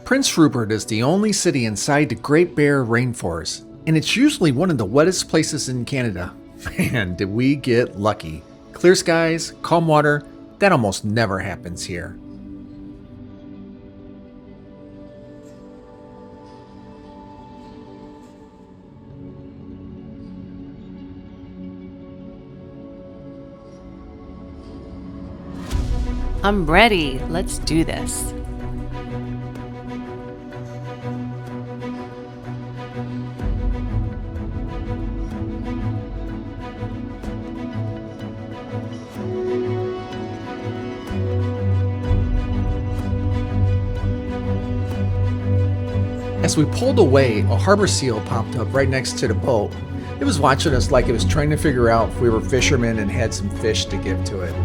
Prince Rupert is the only city inside the Great Bear Rainforest, and it's usually one of the wettest places in Canada. Man, did we get lucky. Clear skies, calm water, that almost never happens here. I'm ready. Let's do this. As we pulled away, a harbor seal popped up right next to the boat. It was watching us like it was trying to figure out if we were fishermen and had some fish to give to it.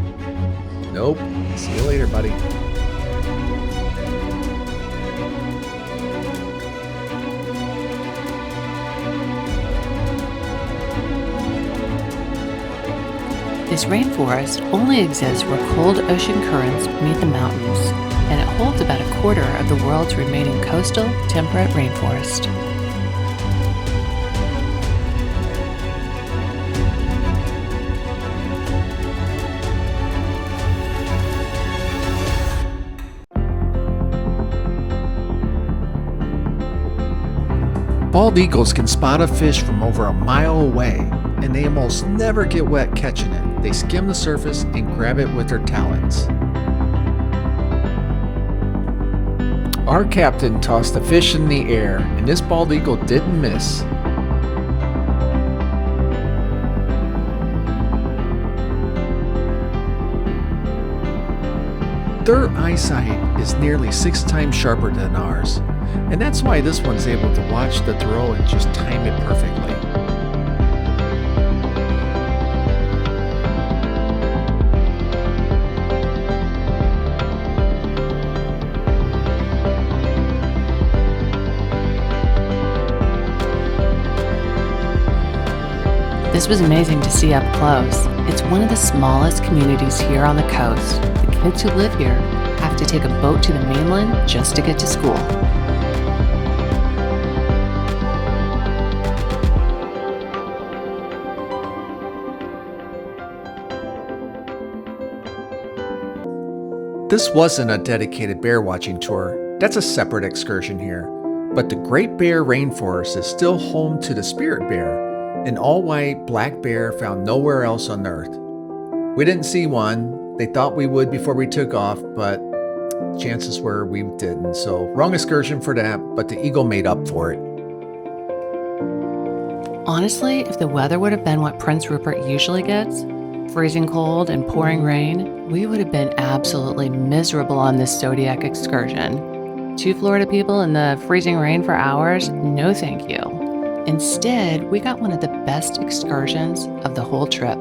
Nope. See you later, buddy. This rainforest only exists where cold ocean currents meet the mountains, and it holds about a quarter of the world's remaining coastal temperate rainforest. Bald eagles can spot a fish from over a mile away, and they almost never get wet catching it. They skim the surface and grab it with their talons. Our captain tossed the fish in the air, and this bald eagle didn't miss. Their eyesight is nearly 6 times sharper than ours, and that's why this one's able to watch the throw and just time it perfectly. This was amazing to see up close. It's one of the smallest communities here on the coast. The kids who live here have to take a boat to the mainland just to get to school. This wasn't a dedicated bear watching tour. That's a separate excursion here. But the Great Bear Rainforest is still home to the spirit bear, an all-white black bear found nowhere else on Earth. We didn't see one. They thought we would before we took off, but chances were we didn't. So wrong excursion for that, but the eagle made up for it. Honestly, if the weather would have been what Prince Rupert usually gets, freezing cold and pouring rain, we would have been absolutely miserable on this Zodiac excursion. 2 Florida people in the freezing rain for hours? No thank you. Instead, we got one of the best excursions of the whole trip.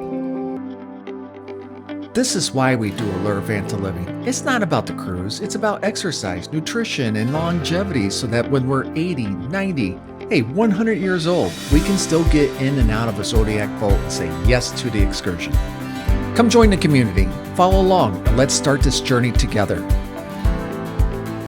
This is why we do Alurvanta living. It's not about the cruise, it's about exercise, nutrition, and longevity so that when we're 80, 90, 100 years old, we can still get in and out of a Zodiac boat and say yes to the excursion. Come join the community, follow along, and let's start this journey together.